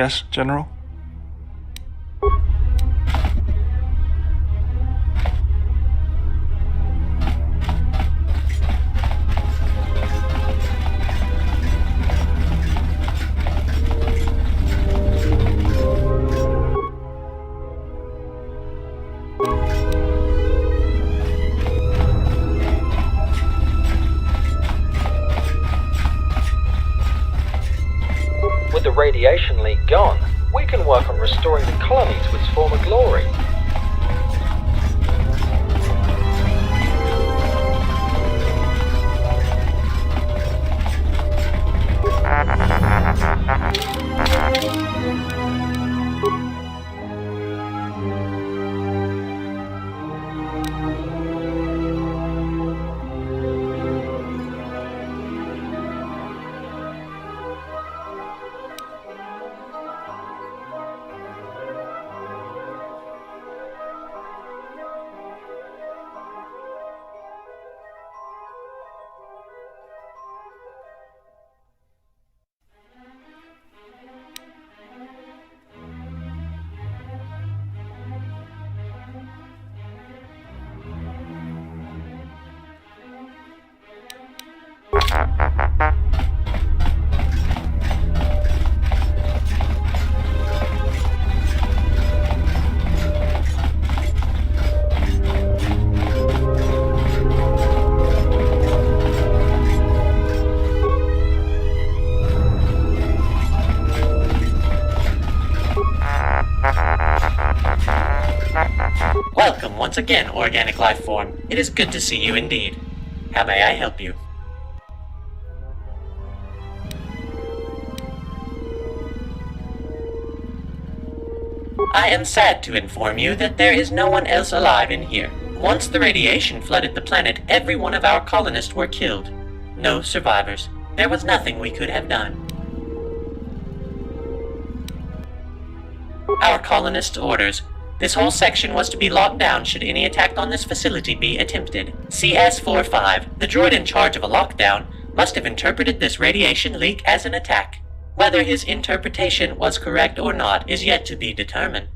Yes, General? With the radiation leak gone, we can work on restoring the colony to its former glory. Welcome once again, organic life form. It is good to see you indeed. How may I help you? I am sad to inform you that there is no one else alive in here. Once the radiation flooded the planet, every one of our colonists were killed. No survivors. There was nothing we could have done. Our colonists' orders. This whole section was to be locked down should any attack on this facility be attempted. CS-45, the droid in charge of a lockdown, must have interpreted this radiation leak as an attack. Whether his interpretation was correct or not is yet to be determined.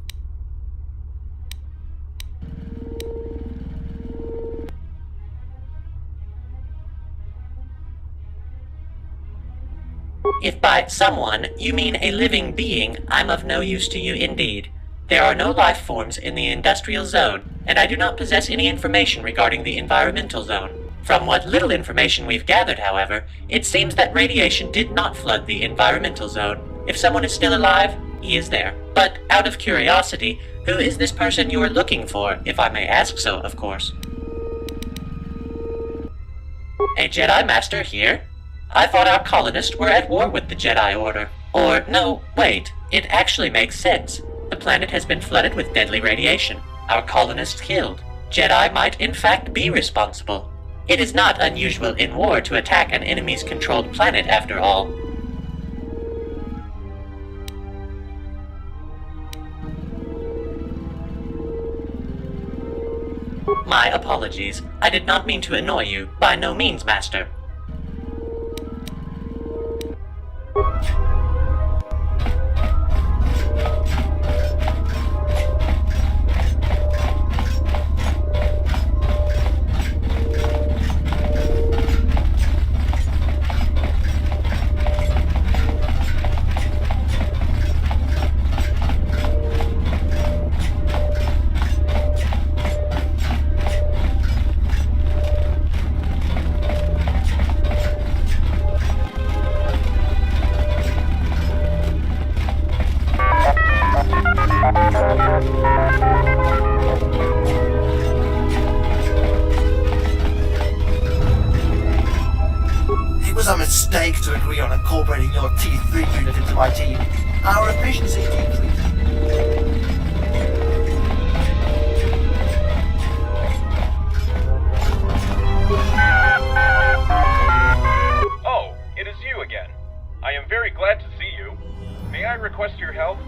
If by someone you mean a living being, I'm of no use to you indeed. There are no life forms in the industrial zone, and I do not possess any information regarding the environmental zone. From what little information we've gathered, however, it seems that radiation did not flood the environmental zone. If someone is still alive, he is there. But out of curiosity, who is this person you are looking for, if I may ask so, of course? A Jedi Master here? I thought our colonists were at war with the Jedi Order. Or, no, wait, it actually makes sense. The planet has been flooded with deadly radiation. Our colonists killed. Jedi might in fact be responsible. It is not unusual in war to attack an enemy's controlled planet, after all. My apologies. I did not mean to annoy you. By no means, Master. It was a mistake to agree on incorporating your T3 unit into my team. Our efficiency decreased. Oh, it is you again. I am very glad to see you. May I request your help?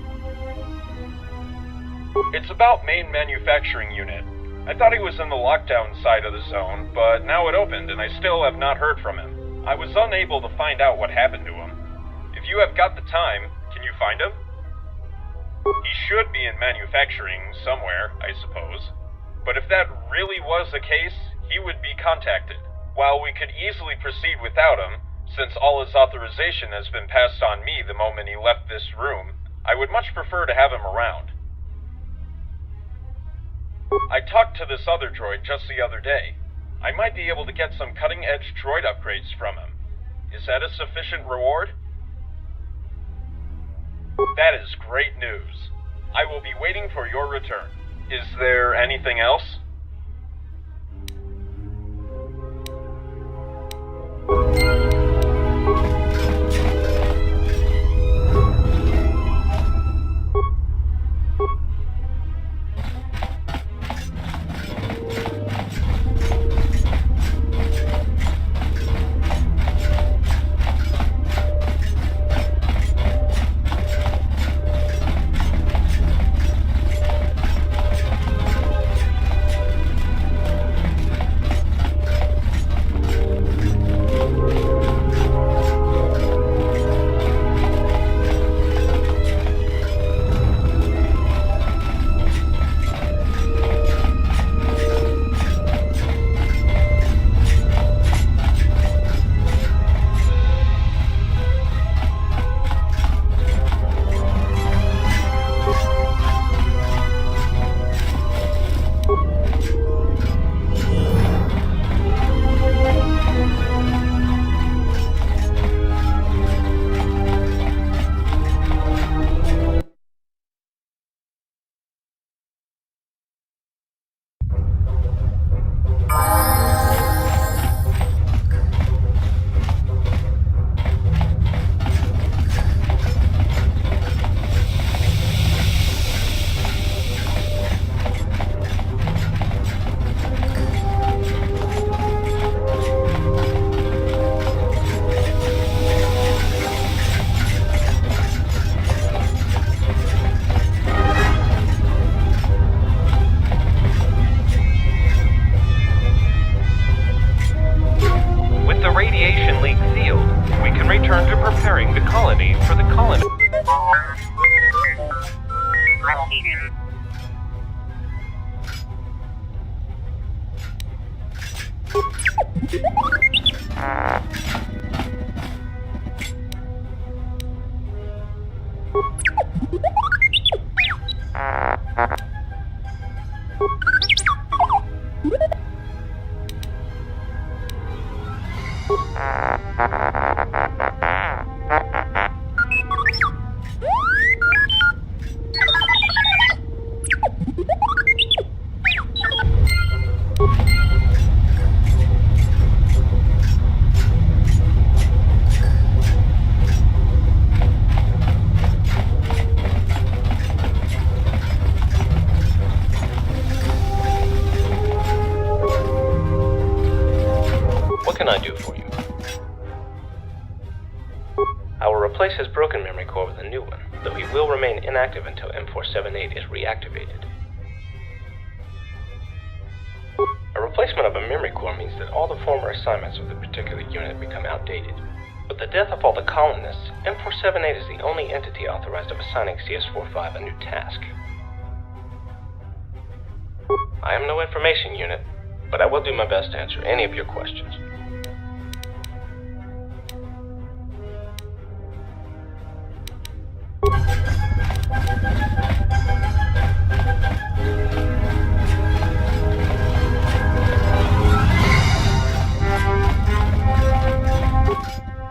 It's about main manufacturing unit. I thought he was in the lockdown side of the zone, but now it opened and I still have not heard from him. I was unable to find out what happened to him. If you have got the time, can you find him? He should be in manufacturing somewhere, I suppose. But if that really was the case, he would be contacted. While we could easily proceed without him, since all his authorization has been passed on me the moment he left this room, I would much prefer to have him around. I talked to this other droid just the other day. I might be able to get some cutting-edge droid upgrades from him. Is that a sufficient reward? That is great news. I will be waiting for your return. Is there anything else? Replace his broken memory core with a new one, though he will remain inactive until M4-78 is reactivated. A replacement of a memory core means that all the former assignments of the particular unit become outdated. With the death of all the colonists, M4-78 is the only entity authorized of assigning CS-45 a new task. I am no information unit, but I will do my best to answer any of your questions.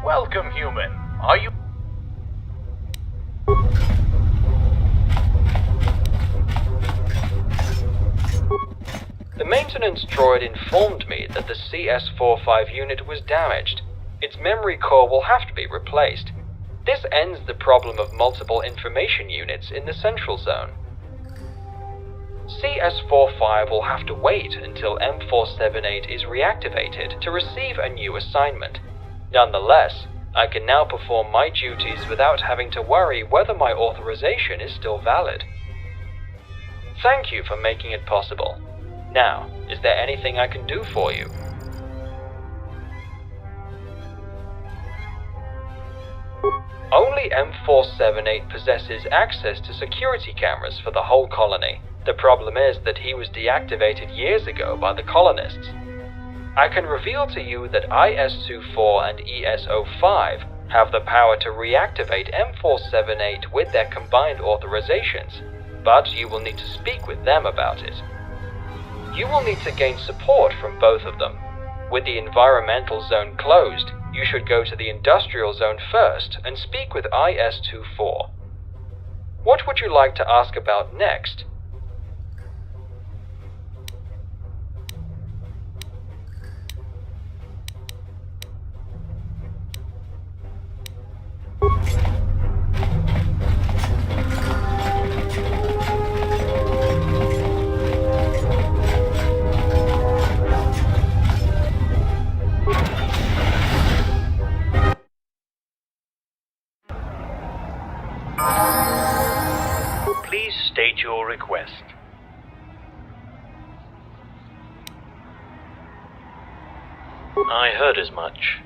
Welcome, human. Are you... The maintenance droid informed me that the CS-45 unit was damaged. Its memory core will have to be replaced. This ends the problem of multiple information units in the central zone. CS-45 will have to wait until M4-78 is reactivated to receive a new assignment. Nonetheless, I can now perform my duties without having to worry whether my authorization is still valid. Thank you for making it possible. Now, is there anything I can do for you? Only M4-78 possesses access to security cameras for the whole colony. The problem is that he was deactivated years ago by the colonists. I can reveal to you that IS-24 and ES-05 have the power to reactivate M4-78 with their combined authorizations, but you will need to speak with them about it. You will need to gain support from both of them. With the environmental zone closed, you should go to the industrial zone first and speak with IS-24. What would you like to ask about next? Please state your request. I heard as much.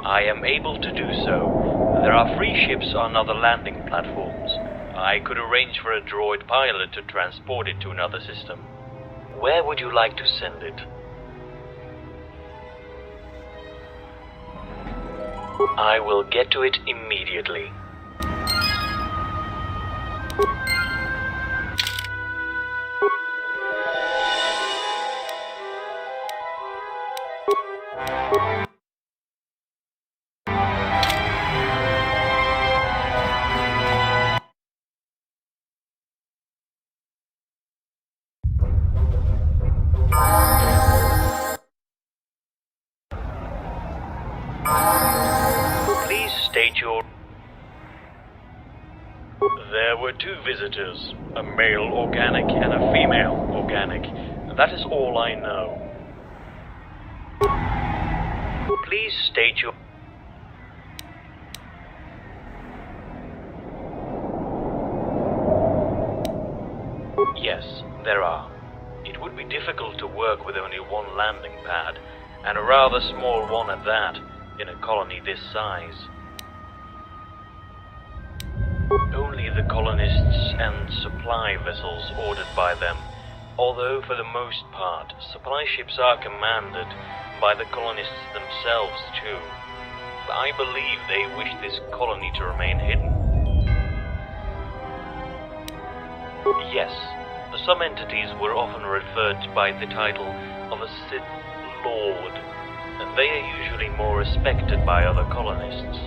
I am able to do so. There are free ships on other landing platforms. I could arrange for a droid pilot to transport it to another system. Where would you like to send it? I will get to it immediately. Please state your... There were two visitors, a male organic and a female organic. That is all I know. Please state your... Yes, there are. It would be difficult to work with only one landing pad, and a rather small one at that, in a colony this size. Only the colonists and supply vessels ordered by them, although for the most part, supply ships are commanded by the colonists themselves too. I believe they wish this colony to remain hidden. Yes, some entities were often referred to by the title of a Sith Lord. They are usually more respected by other colonists.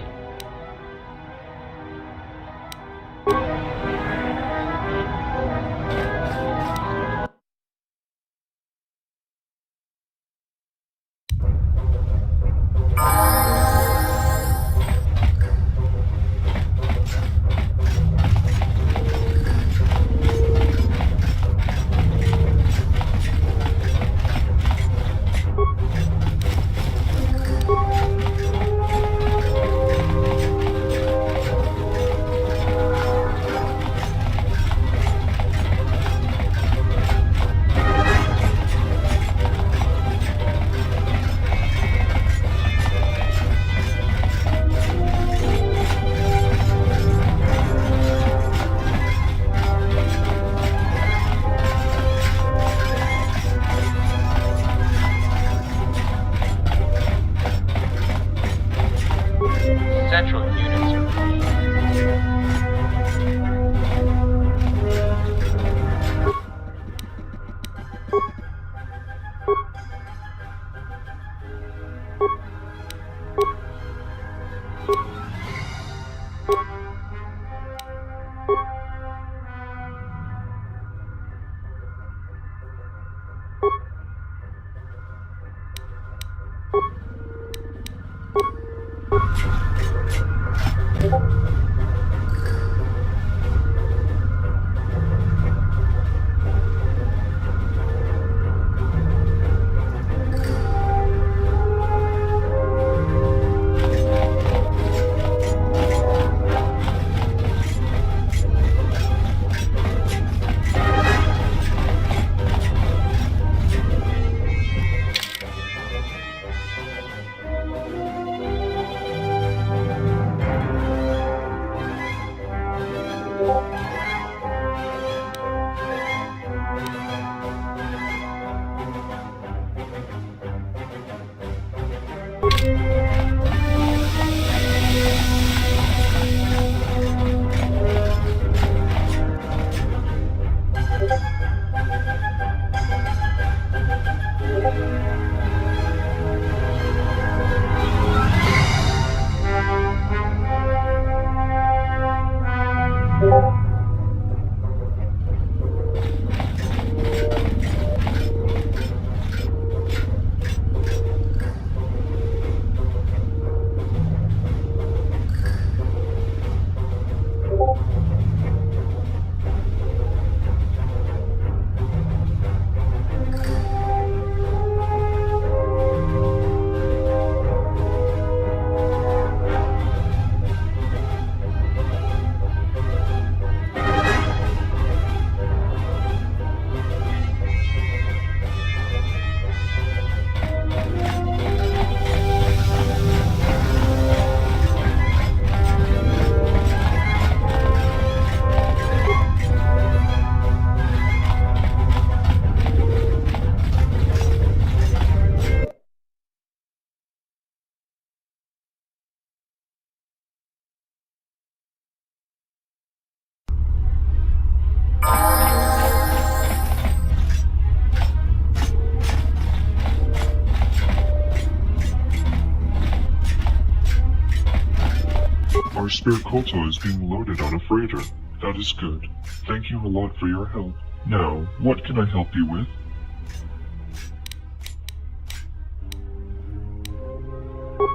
spare quota is being loaded on a freighter. That is good. Thank you a lot for your help. Now, what can I help you with?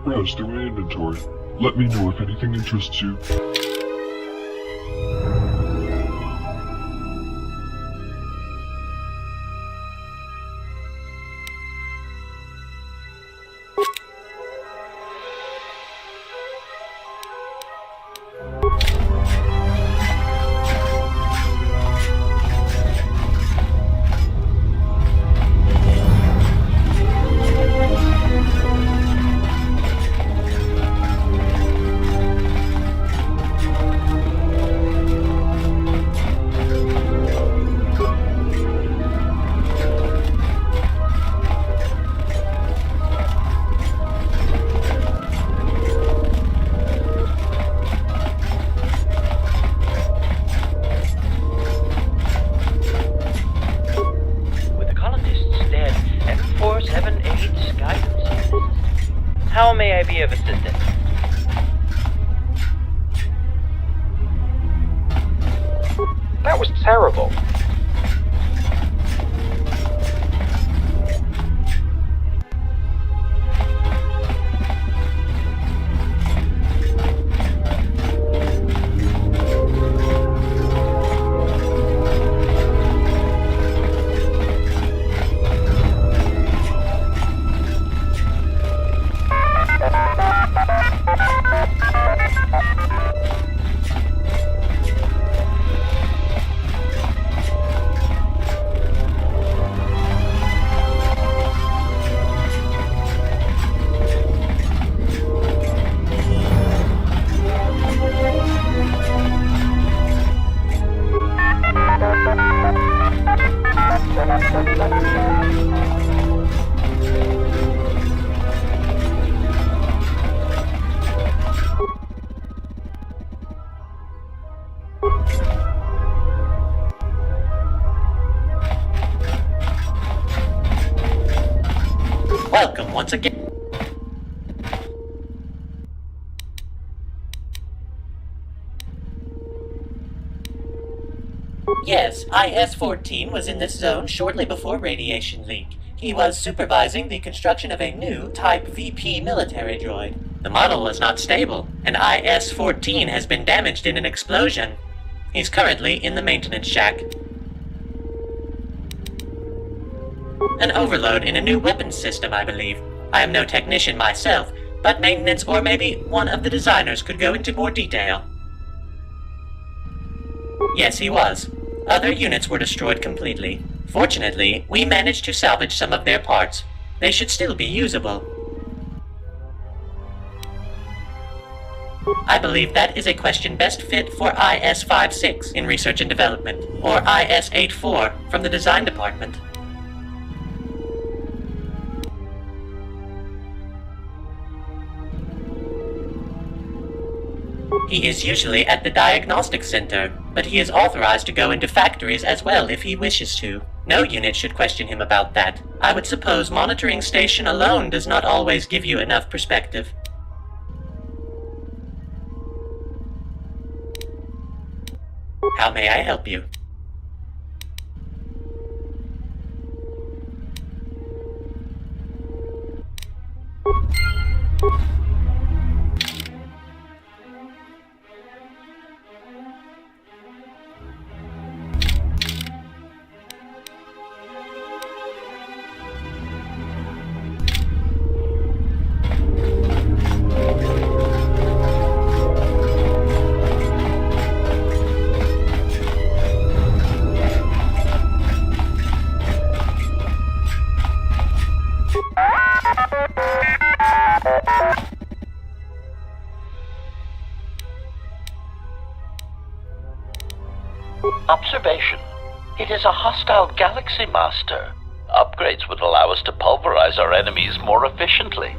Browse through my inventory. Let me know if anything interests you. M4-78 guidance. How may I be of assistance? That was terrible. Welcome once again. Yes, IS-14 was in this zone shortly before radiation leak. He was supervising the construction of a new Type VP military droid. The model was not stable, and IS-14 has been damaged in an explosion. He's currently in the maintenance shack. An overload in a new weapons system, I believe. I am no technician myself, but maintenance or maybe one of the designers could go into more detail. Yes, he was. Other units were destroyed completely. Fortunately, we managed to salvage some of their parts. They should still be usable. I believe that is a question best fit for IS-56 in research and development, or IS-84 from the design department. He is usually at the diagnostic center, but he is authorized to go into factories as well if he wishes to. No unit should question him about that. I would suppose monitoring station alone does not always give you enough perspective. How may I help you? Observation. It is a hostile galaxy master. Upgrades would allow us to pulverize our enemies more efficiently.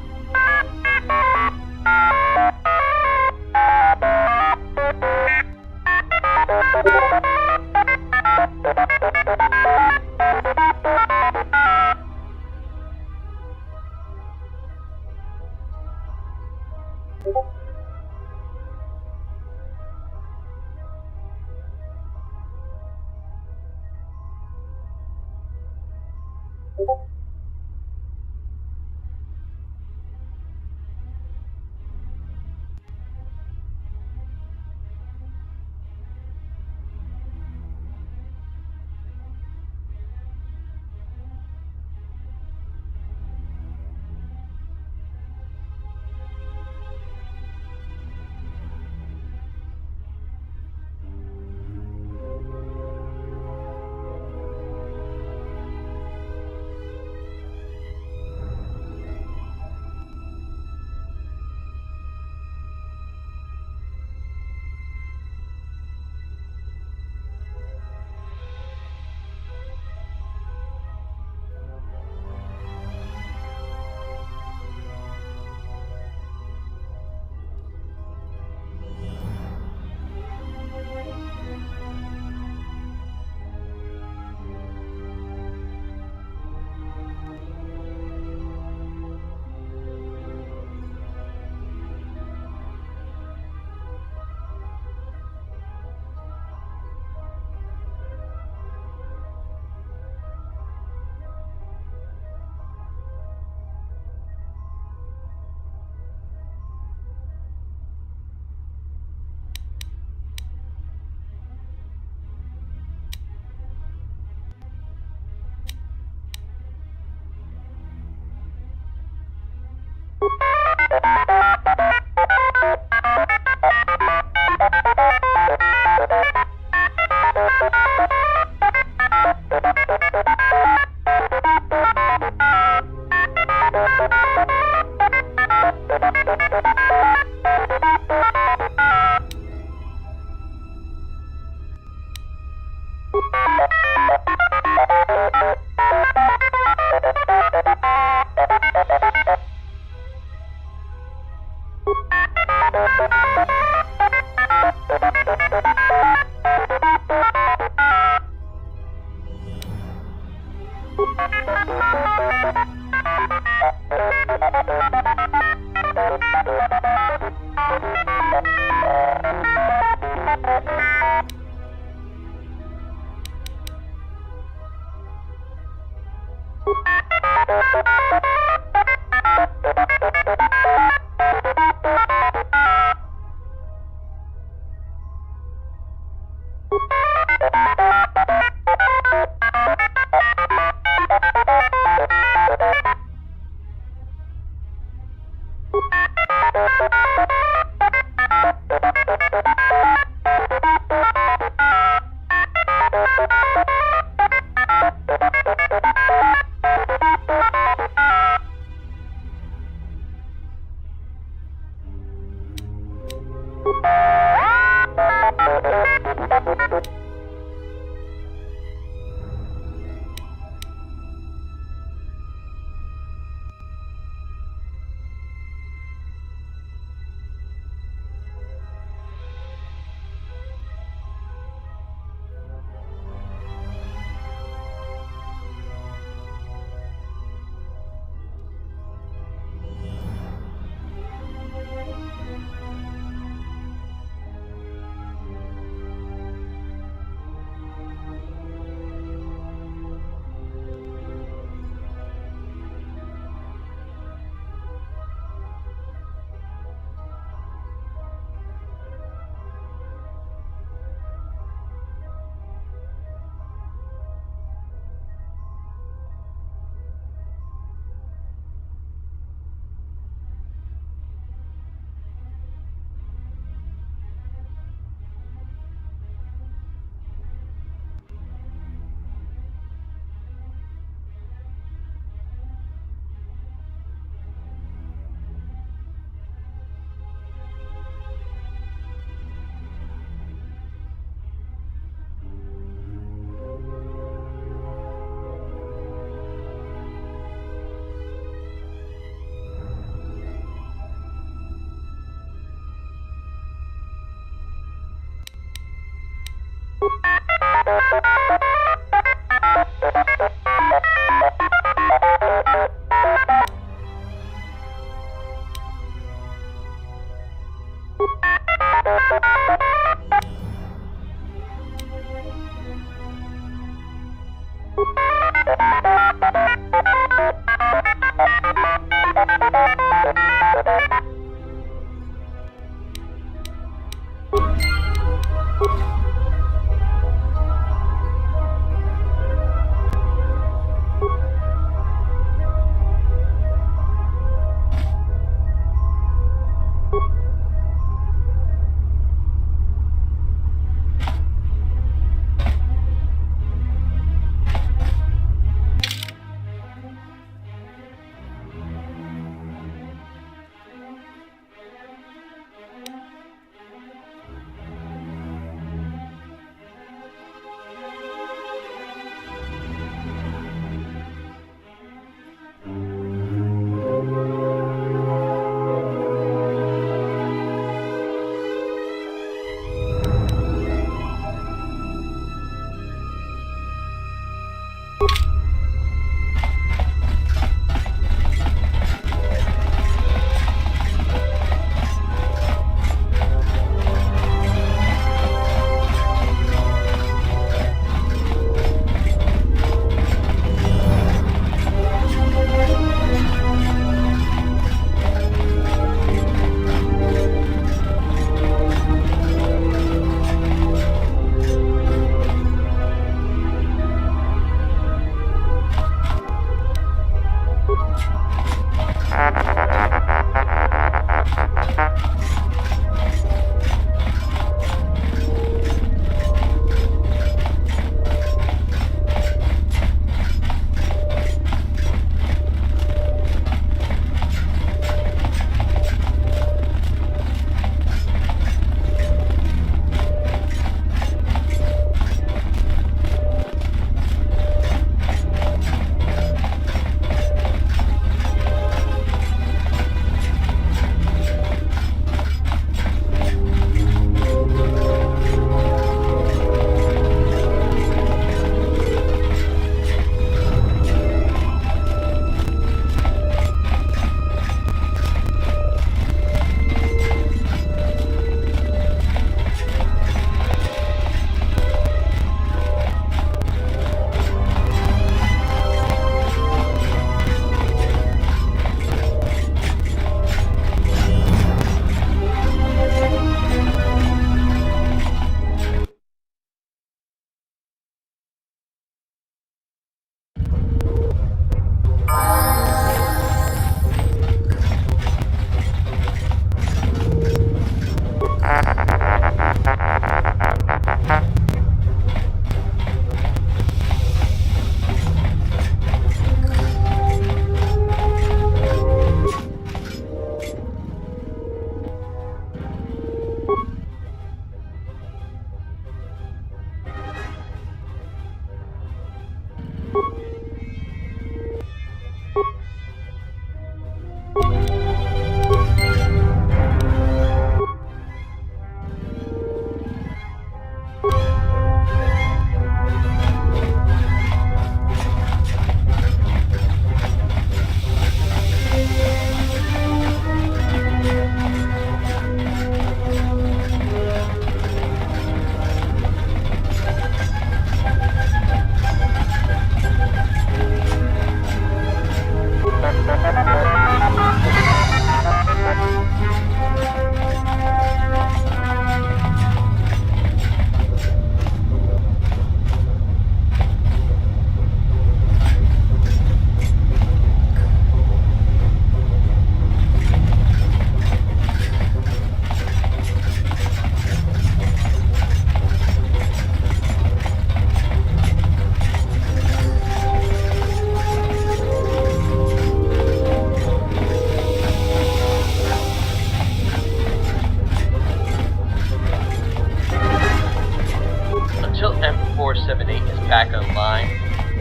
M4-78 is back online,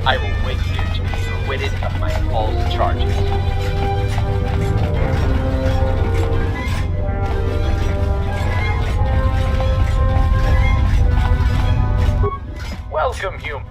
I will wait here to be acquitted of my false charges. Welcome, human.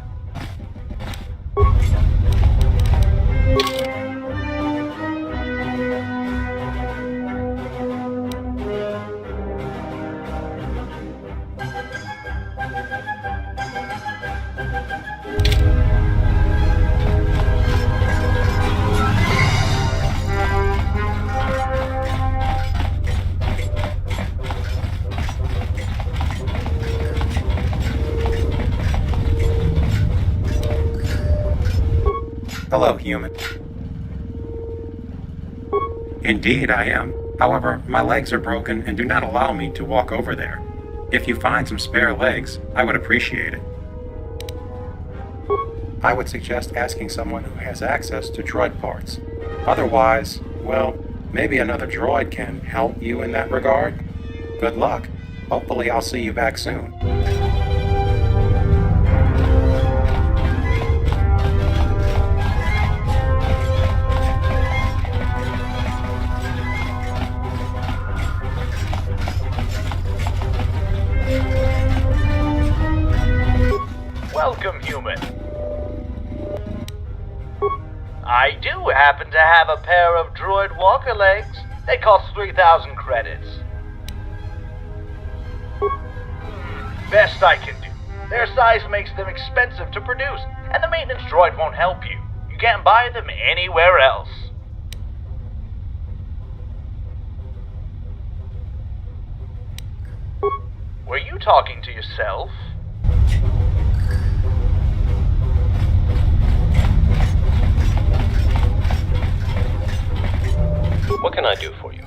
Hello, human. Indeed, I am. However, my legs are broken and do not allow me to walk over there. If you find some spare legs, I would appreciate it. I would suggest asking someone who has access to droid parts. Otherwise, well, maybe another droid can help you in that regard. Good luck. Hopefully I'll see you back soon. Welcome, human. I do happen to have a pair of droid walker legs. They cost 3,000 credits. Best I can do. Their size makes them expensive to produce, and the maintenance droid won't help you. You can't buy them anywhere else. Were you talking to yourself? What can I do for you?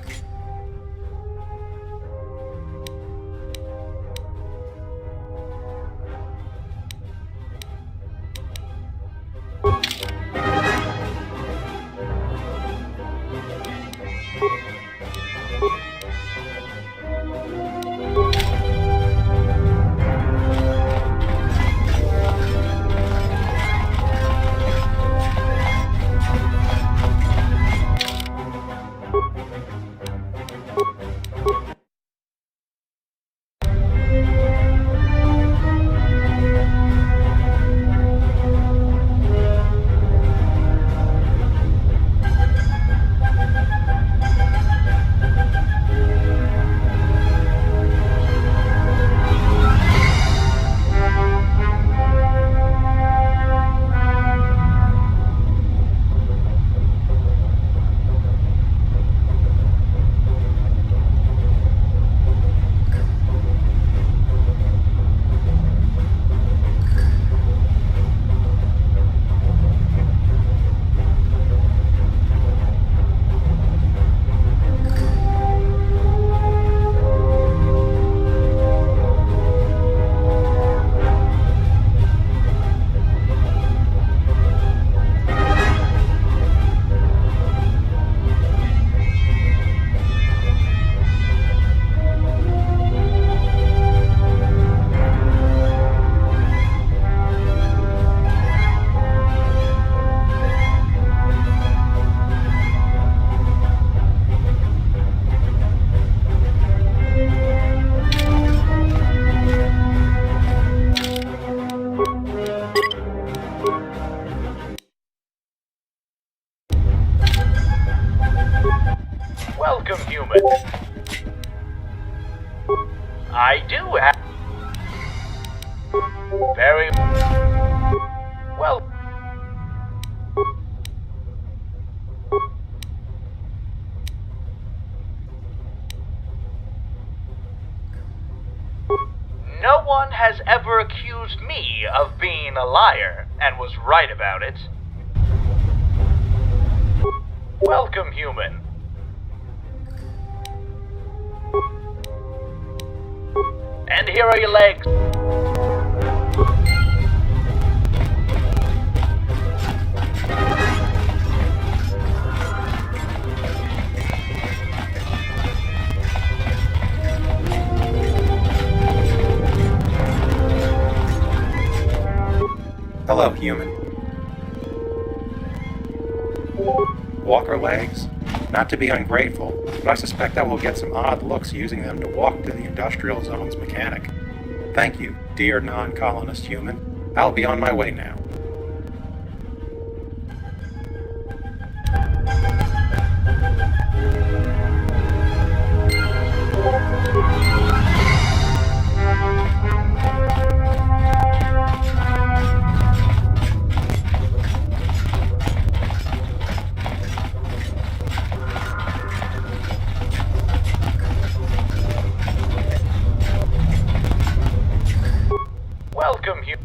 Welcome, human. I do have... Very... Well... No one has ever accused me of being a liar, and was right about it. Welcome, human. And here are your legs. Hello, human. Walker legs? Not to be ungrateful, but I suspect I will get some odd looks using them to walk to the industrial zone's mechanic. Thank you, dear non-colonist human. I'll be on my way now. Welcome here.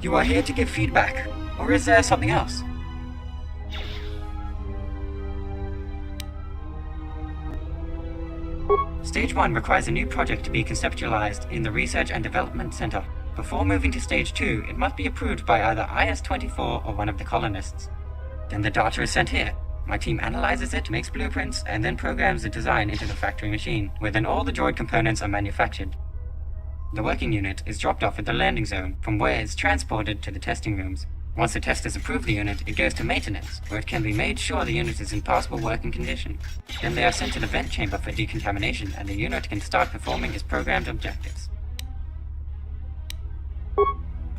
You are here to give feedback, or is there something else? Stage 1 requires a new project to be conceptualized in the Research and Development Center. Before moving to Stage 2, it must be approved by either IS-24 or one of the colonists. Then the data is sent here. My team analyzes it, makes blueprints, and then programs the design into the factory machine, where then all the droid components are manufactured. The working unit is dropped off at the landing zone, from where it's transported to the testing rooms. Once the testers approve the unit, it goes to maintenance, where it can be made sure the unit is in passable working condition. Then they are sent to the vent chamber for decontamination, and the unit can start performing its programmed objectives.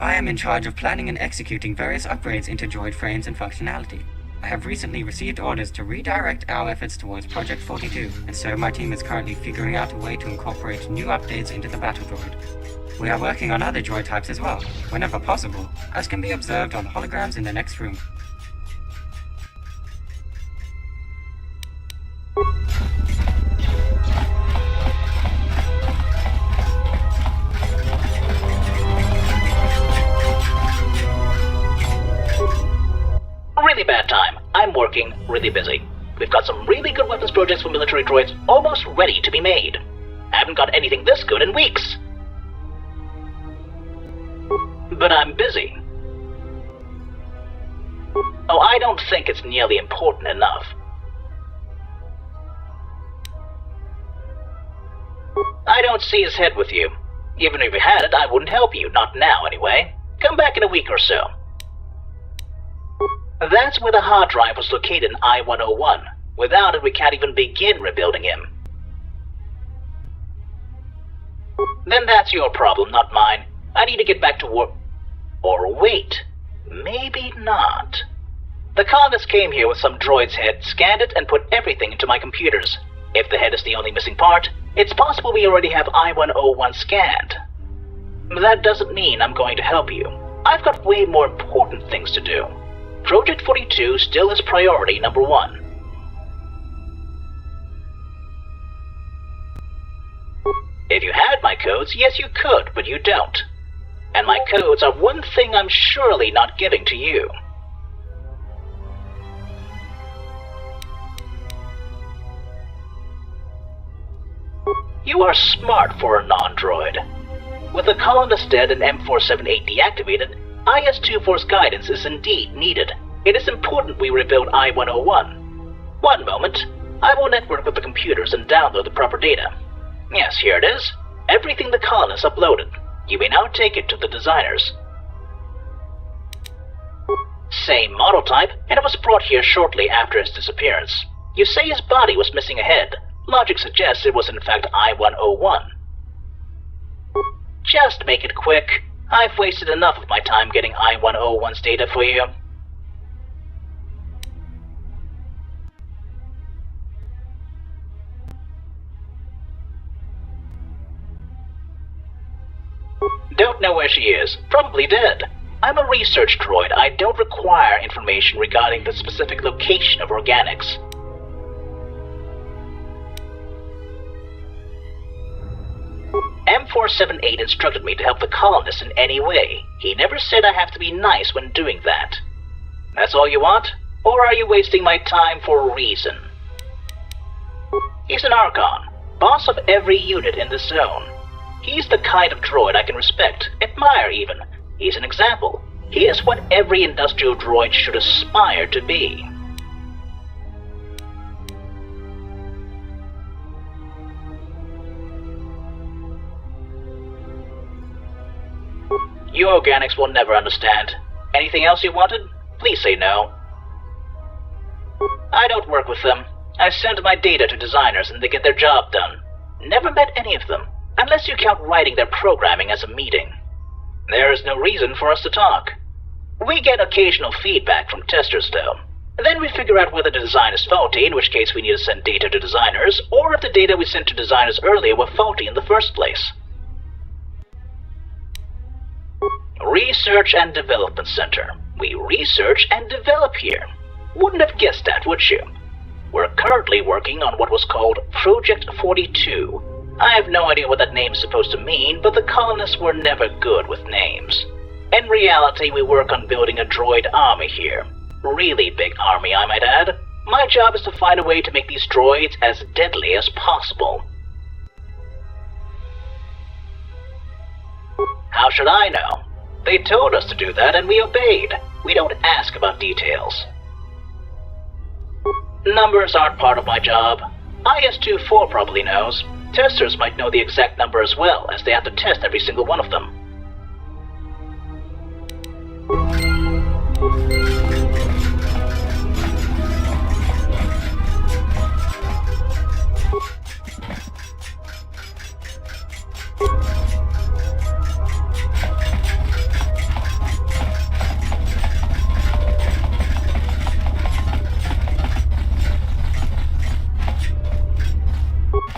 I am in charge of planning and executing various upgrades into droid frames and functionality. I have recently received orders to redirect our efforts towards Project 42, and so my team is currently figuring out a way to incorporate new updates into the battle droid. We are working on other droid types as well, whenever possible, as can be observed on the holograms in the next room. Really bad time. I'm working really busy. We've got some really good weapons projects for military droids almost ready to be made. I haven't got anything this good in weeks. But I'm busy. Oh, I don't think it's nearly important enough. I don't see his head with you. Even if you had it, I wouldn't help you. Not now, anyway. Come back in a week or so. That's where the hard drive was located in I-101. Without it, we can't even begin rebuilding him. Then that's your problem, not mine. I need to get back to work. Or wait, maybe not. The colonists came here with some droid's head, scanned it, and put everything into my computers. If the head is the only missing part, it's possible we already have I-101 scanned. But that doesn't mean I'm going to help you. I've got way more important things to do. Project 42 still is priority number 1. If you had my codes, yes you could, but you don't. And my codes are one thing I'm surely not giving to you. You are smart for a non-droid. With the colonists dead and M4-78 deactivated, IS-24's guidance is indeed needed. It is important we rebuild I-101. One moment. I will network with the computers and download the proper data. Yes, here it is. Everything the colonists uploaded. You may now take it to the designers. Same model type, and it was brought here shortly after his disappearance. You say his body was missing a head. Logic suggests it was in fact I-101. Just make it quick. I've wasted enough of my time getting I-101's data for you. Don't know where she is. Probably dead. I'm a research droid. I don't require information regarding the specific location of organics. M4-78 instructed me to help the colonists in any way. He never said I have to be nice when doing that. That's all you want? Or are you wasting my time for a reason? He's an Archon, boss of every unit in this zone. He's the kind of droid I can respect, admire even. He's an example. He is what every industrial droid should aspire to be. You organics will never understand. Anything else you wanted? Please say no. I don't work with them. I send my data to designers and they get their job done. Never met any of them, unless you count writing their programming as a meeting. There is no reason for us to talk. We get occasional feedback from testers though. Then we figure out whether the design is faulty, in which case we need to send data to designers, or if the data we sent to designers earlier were faulty in the first place. Research and Development Center. We research and develop here. Wouldn't have guessed that, would you? We're currently working on what was called Project 42. I have no idea what that name is supposed to mean, but the colonists were never good with names. In reality, we work on building a droid army here. Really big army, I might add. My job is to find a way to make these droids as deadly as possible. How should I know? They told us to do that and we obeyed. We don't ask about details. Numbers aren't part of my job. IS-24 probably knows. Testers might know the exact number as well, as they have to test every single one of them.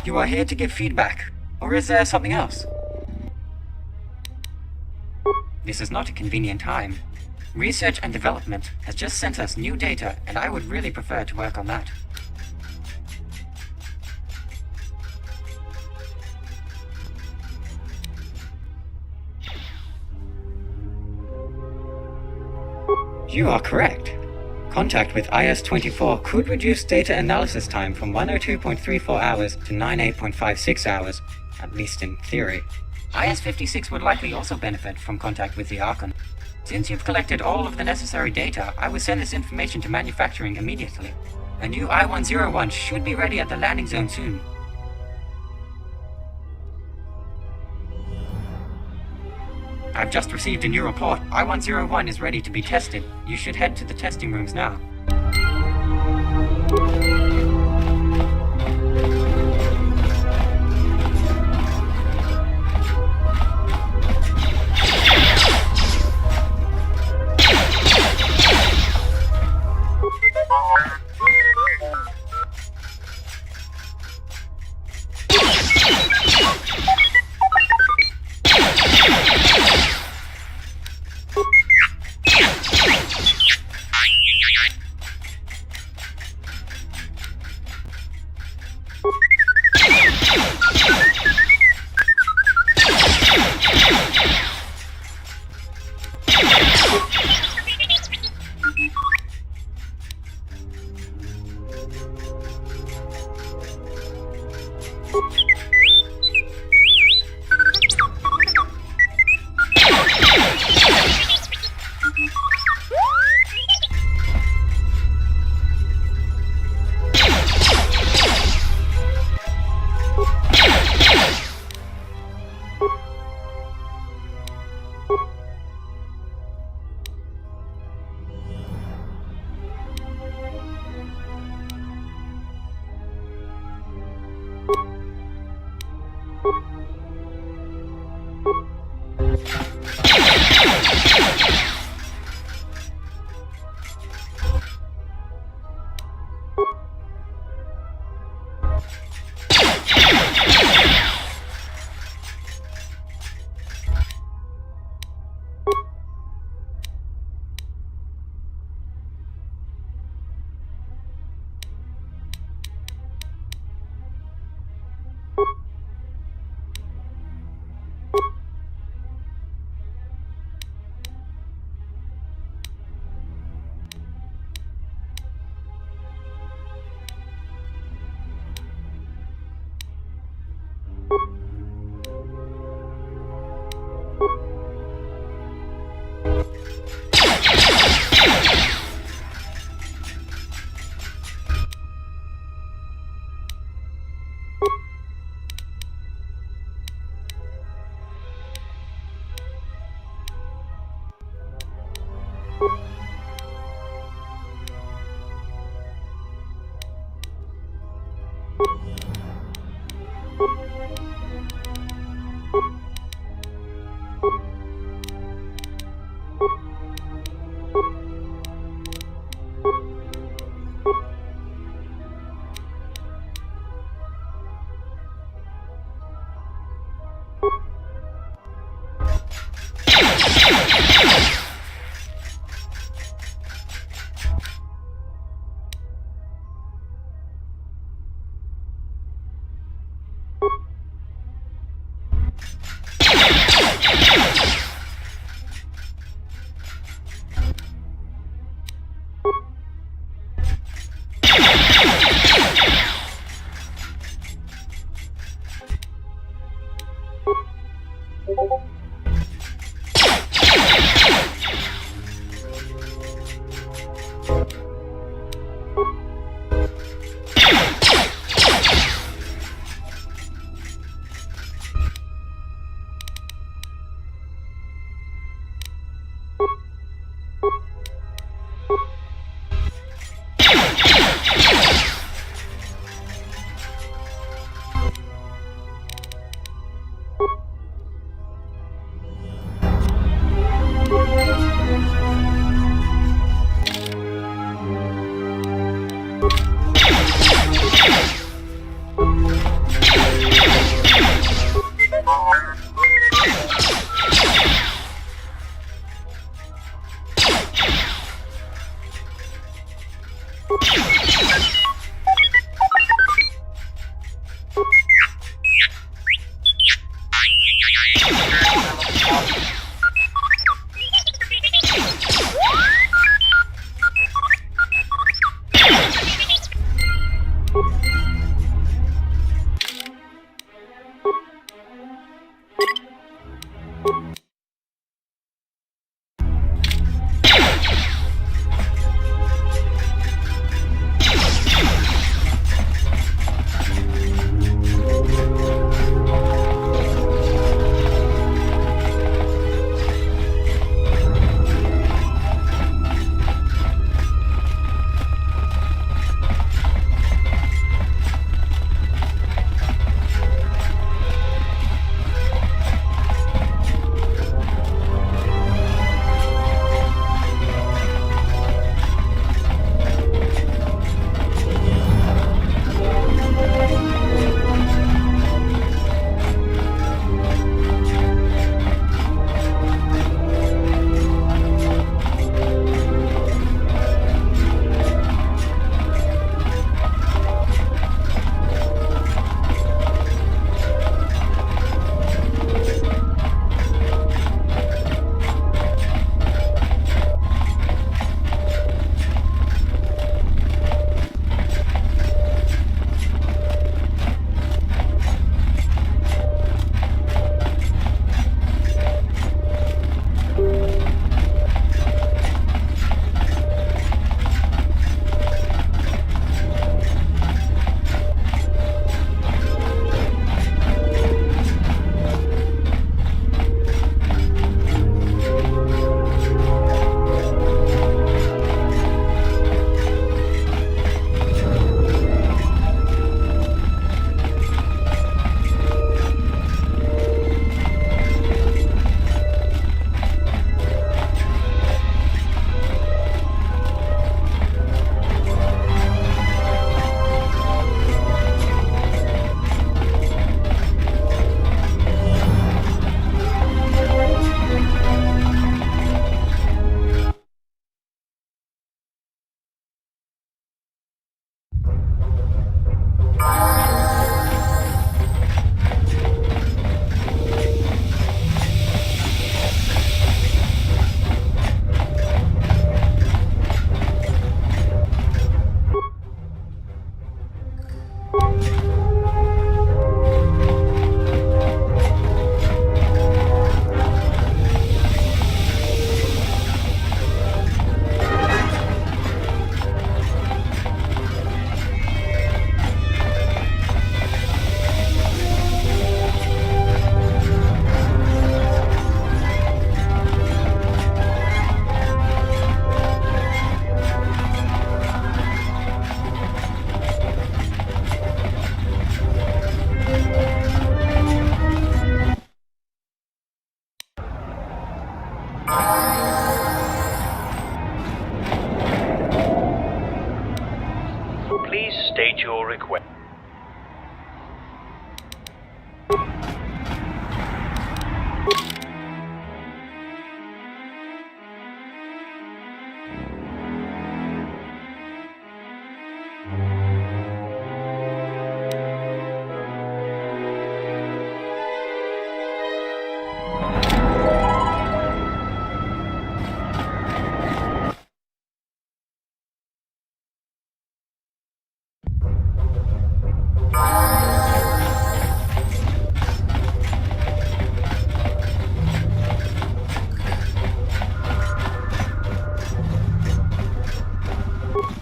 You are here to give feedback, or is there something else? This is not a convenient time. Research and development has just sent us new data, and I would really prefer to work on that. You are correct. Contact with IS-24 could reduce data analysis time from 102.34 hours to 98.56 hours, at least in theory. IS-56 would likely also benefit from contact with the Archon. Since you've collected all of the necessary data, I will send this information to manufacturing immediately. A new I-101 should be ready at the landing zone soon. I've just received a new report. I-101 is ready to be tested. You should head to the testing rooms now. Please state your request.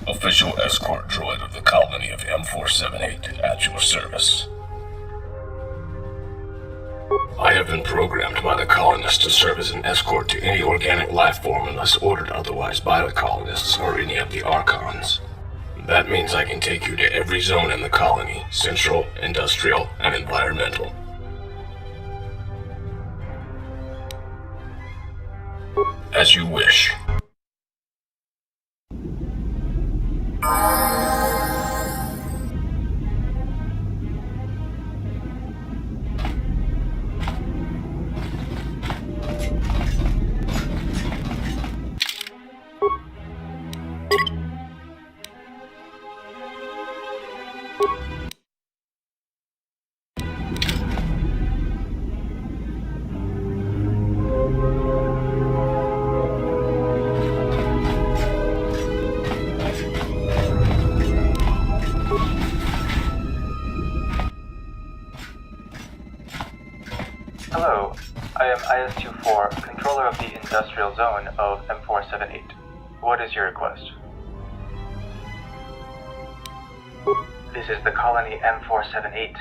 Official escort droid of the colony of M4-78 at your service. I have been programmed by the colonists to serve as an escort to any organic life form unless ordered otherwise by the colonists or any of the Archons. That means I can take you to every zone in the colony, central, industrial, and environmental. As you wish. Hello, I am IS-24, controller of the industrial zone of M4-78. What is your request? This is the colony M4-78.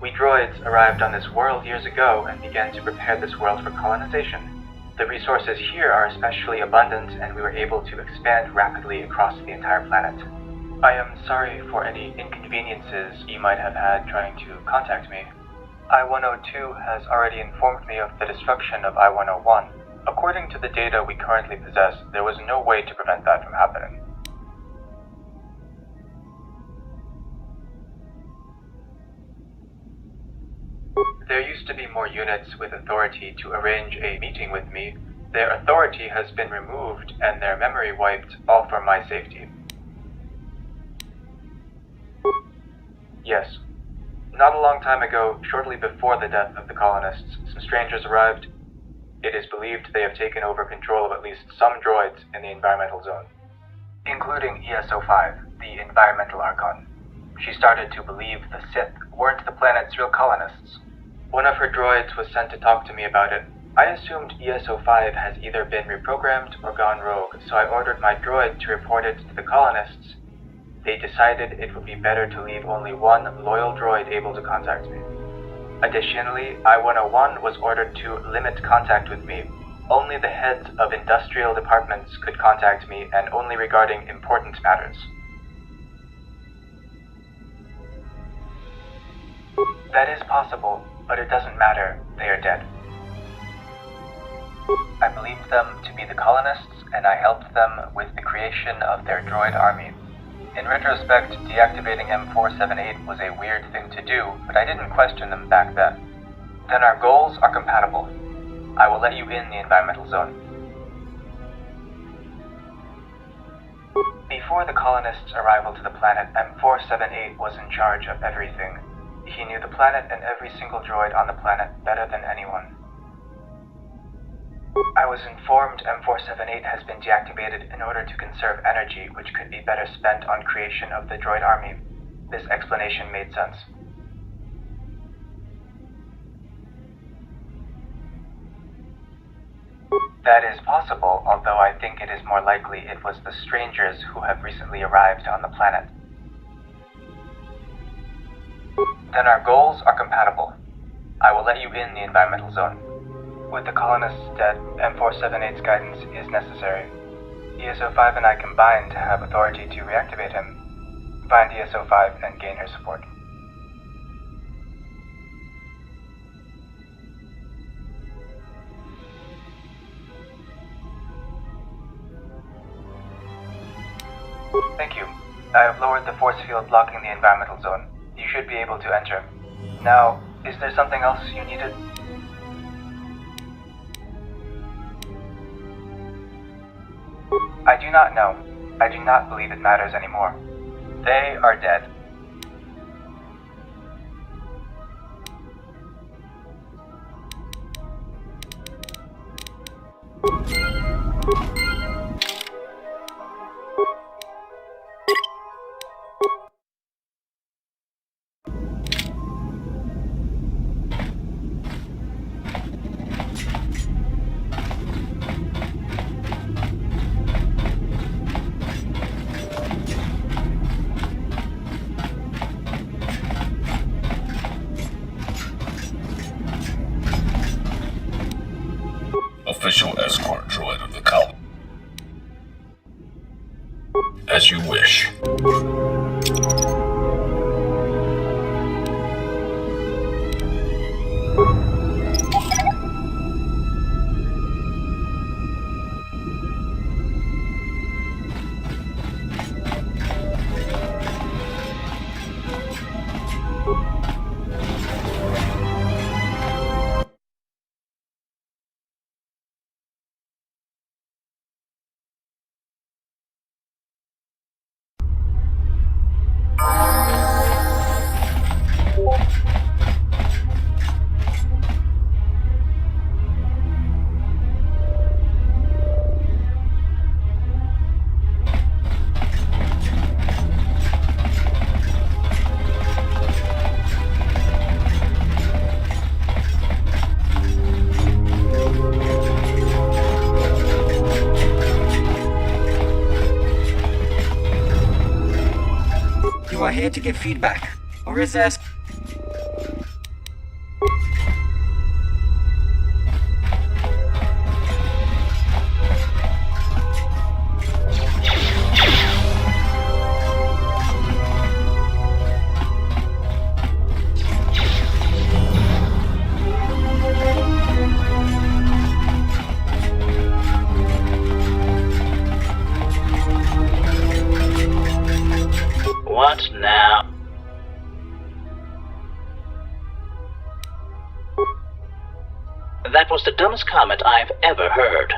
We droids arrived on this world years ago and began to prepare this world for colonization. The resources here are especially abundant, and we were able to expand rapidly across the entire planet. I am sorry for any inconveniences you might have had trying to contact me. I-102 has already informed me of the destruction of I-101. According to the data we currently possess, there was no way to prevent that from happening. There used to be more units with authority to arrange a meeting with me. Their authority has been removed and their memory wiped, all for my safety. Yes. Not a long time ago, shortly before the death of the colonists, some strangers arrived. It is believed they have taken over control of at least some droids in the environmental zone, including ESO-5, the environmental Archon. She started to believe the Sith weren't the planet's real colonists. One of her droids was sent to talk to me about it. I assumed ESO-5 has either been reprogrammed or gone rogue, so I ordered my droid to report it to the colonists. They decided it would be better to leave only one loyal droid able to contact me. Additionally, I-101 was ordered to limit contact with me. Only the heads of industrial departments could contact me, and only regarding important matters. That is possible, but it doesn't matter. They are dead. I believed them to be the colonists, and I helped them with the creation of their droid army. In retrospect, deactivating M4-78 was a weird thing to do, but I didn't question them back then. Then our goals are compatible. I will let you in the environmental zone. Before the colonists' arrival to the planet, M4-78 was in charge of everything. He knew the planet and every single droid on the planet better than anyone. I was informed M4-78 has been deactivated in order to conserve energy, which could be better spent on creation of the droid army. This explanation made sense. That is possible, although I think it is more likely it was the strangers who have recently arrived on the planet. Then our goals are compatible. I will let you in the environmental zone. With the colonists dead, M4-78's guidance is necessary. ESO-5 and I combine to have authority to reactivate him. Find ESO-5 and gain her support. Thank you. I have lowered the force field blocking the environmental zone. You should be able to enter. Now, is there something else you needed? I do not know. I do not believe it matters anymore. They are dead. Official escort droid of the colony. As you wish. here to give feedback. Or is there... What now? That was the dumbest comment I've ever heard.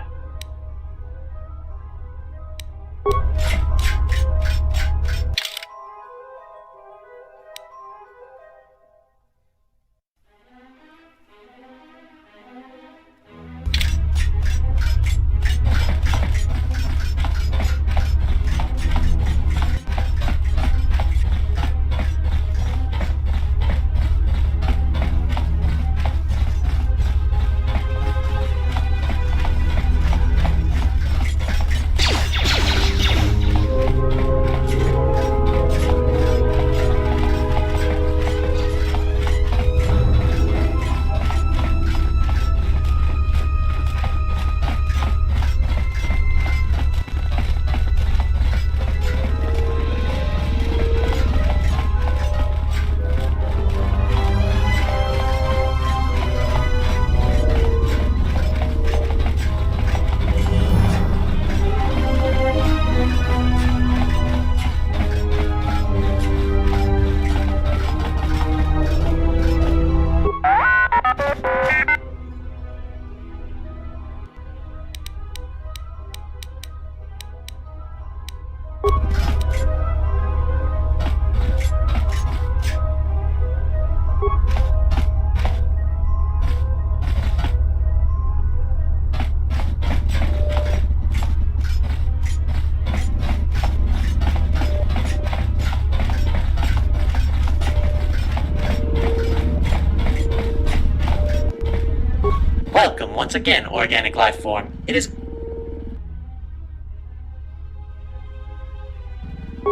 Welcome once again, organic life form. It is...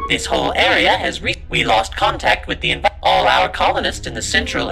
This whole area has We lost contact with the all our colonists in the central...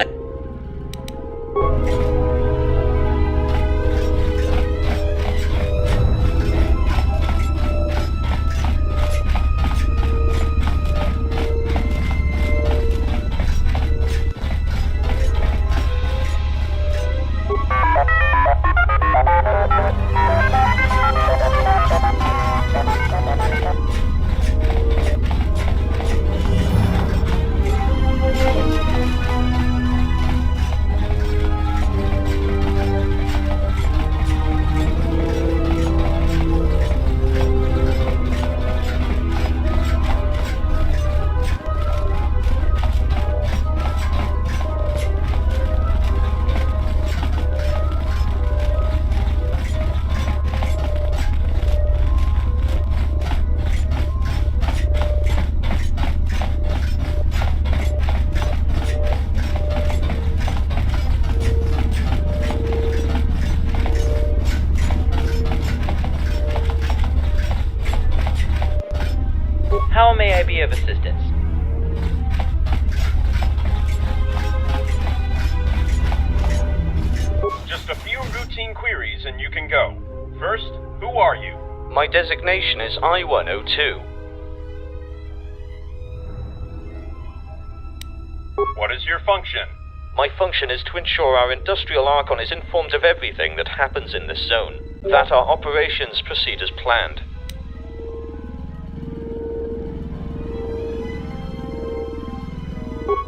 How may I be of assistance? Just a few routine queries and you can go. First, who are you? My designation is I-102. What is your function? My function is to ensure our industrial Archon is informed of everything that happens in this zone, that our operations proceed as planned.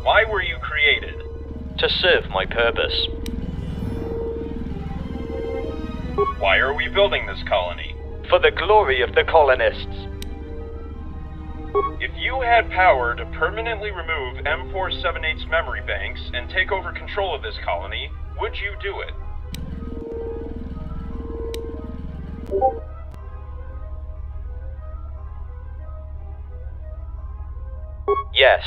Why were you created? To serve my purpose. Why are we building this colony? For the glory of the colonists. If you had power to permanently remove M4-78's memory banks and take over control of this colony, would you do it? Yes.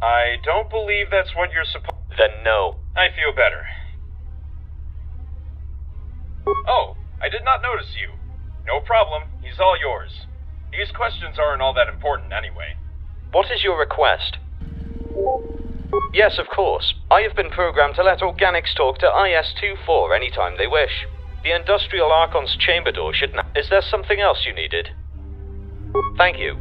I don't believe that's what you're supposed... Then no. I feel better. Oh, I did not notice you. No problem, he's all yours. These questions aren't all that important anyway. What is your request? Yes, of course. I have been programmed to let organics talk to IS-24 anytime they wish. The Industrial Archon's chamber door should now... Is there something else you needed? Thank you.